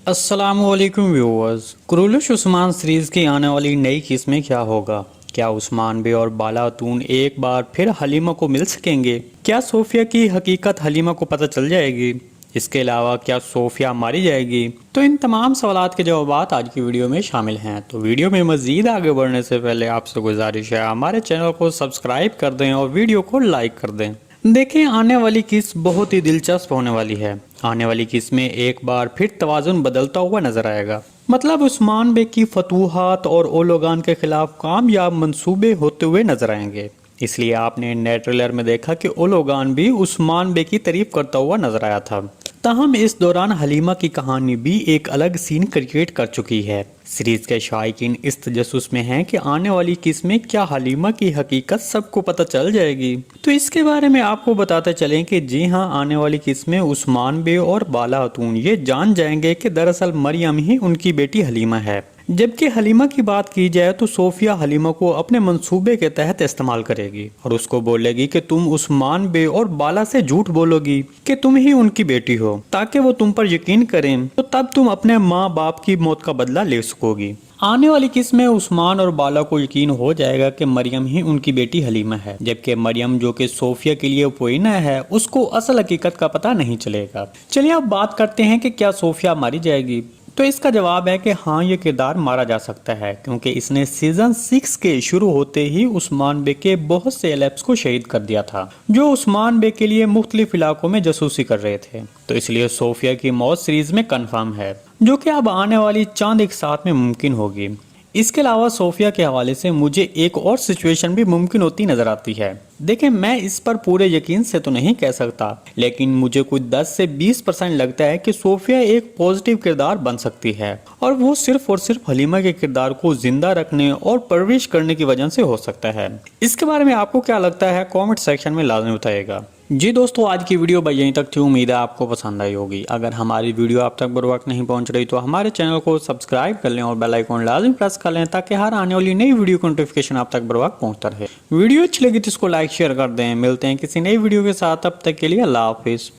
अस्सलाम वालेकुम viewers. Kurulus Usman series की आने वाली नई किस्त में क्या होगा? क्या उस्मान बे और बालातून एक बार फिर हलीमा को मिल सकेंगे? क्या सोफिया की हकीकत हलीमा को पता चल जाएगी? इसके अलावा क्या सोफिया मारी जाएगी? तो इन तमाम सवालात के जवाब आज की वीडियो में शामिल हैं। तो वीडियो में मज़ीद आगे बढ़ने से पहले आपसे गुजारिश है, हमारे चैनल को सब्सक्राइब कर दें और वीडियो को लाइक कर दें। देखें, आने वाली किस्त बहुत ही दिलचस्प होने वाली है। आने वाली किस्त में एक बार फिर तवाज़ुन बदलता हुआ नजर आएगा। मतलब उस्मान बे की फतूहात और ओलोगान के खिलाफ कामयाब मंसूबे होते हुए नजर आएंगे। इसलिए आपने नए ट्रेलर में देखा कि ओलोगान भी उस्मान बे की तारीफ करता हुआ नजर आया था। ताहम इस दौरान हलीमा की कहानी भी एक अलग सीन क्रिएट कर चुकी है। सीरीज के शायकीन इस तजस्सुस में हैं कि आने वाली किस्त में क्या हलीमा की हकीकत सबको पता चल जाएगी। तो इसके बारे में आपको बताते चलें कि जी हां, आने वाली किस्त में उस्मान बे और बालातून ये जान जाएंगे कि दरअसल मरियम ही उनकी बेटी हलीमा है। जबकि हलीमा की बात की जाए तो सोफिया हलीमा को अपने मंसूबे के तहत इस्तेमाल करेगी और उसको बोलेगी कि तुम उस्मान बे और बाला से झूठ बोलोगी कि तुम ही उनकी बेटी हो, ताकि वो तुम पर यकीन करें, तो तब तुम अपने माँ बाप की मौत का बदला ले सकोगी। आने वाली किस्त में उस्मान और बाला को यकीन हो जाएगा कि मरियम ही उनकी बेटी हलीमा है, जबकि मरियम जो कि सोफिया के लिए पोइना है, उसको असल हकीकत का पता नहीं चलेगा। चलिए अब बात करते हैं कि क्या सोफिया मारी जाएगी। तो इसका जवाब है कि हाँ, ये किरदार मारा जा सकता है, क्योंकि इसने सीजन 6 के शुरू होते ही उस्मान बे के बहुत से एलेप्स को शहीद कर दिया था, जो उस्मान बे के लिए मुख्तलिफ इलाकों में जासूसी कर रहे थे। तो इसलिए सोफिया की मौत सीरीज में कन्फर्म है, जो कि अब आने वाली चांद एक साथ में मुमकिन होगी। इसके अलावा सोफिया के हवाले से मुझे एक और सिचुएशन भी मुमकिन होती नजर आती है। देखें, मैं इस पर पूरे यकीन से तो नहीं कह सकता, लेकिन मुझे कुछ 10 से 20% लगता है कि सोफिया एक पॉजिटिव किरदार बन सकती है, और वो सिर्फ और सिर्फ हलीमा के किरदार को जिंदा रखने और परवरिश करने की वजह से हो सकता है। इसके बारे में आपको क्या लगता है, कमेंट सेक्शन में लाजमी बताइएगा। जी दोस्तों, आज की वीडियो बस यहीं तक थी। उम्मीद है आपको पसंद आई होगी। अगर हमारी वीडियो आप तक बर वक्त नहीं पहुंच रही तो हमारे चैनल को सब्सक्राइब कर लें और बेल आइकन लाजमी प्रेस कर लें, ताकि हर आने वाली नई वीडियो की नोटिफिकेशन आप तक बर वक्त पहुंचता रहे। वीडियो अच्छी लगी तो इसको लाइक शेयर कर दें। मिलते हैं किसी नई वीडियो के साथ, तब तक के लिए अल्लाह हाफिज़।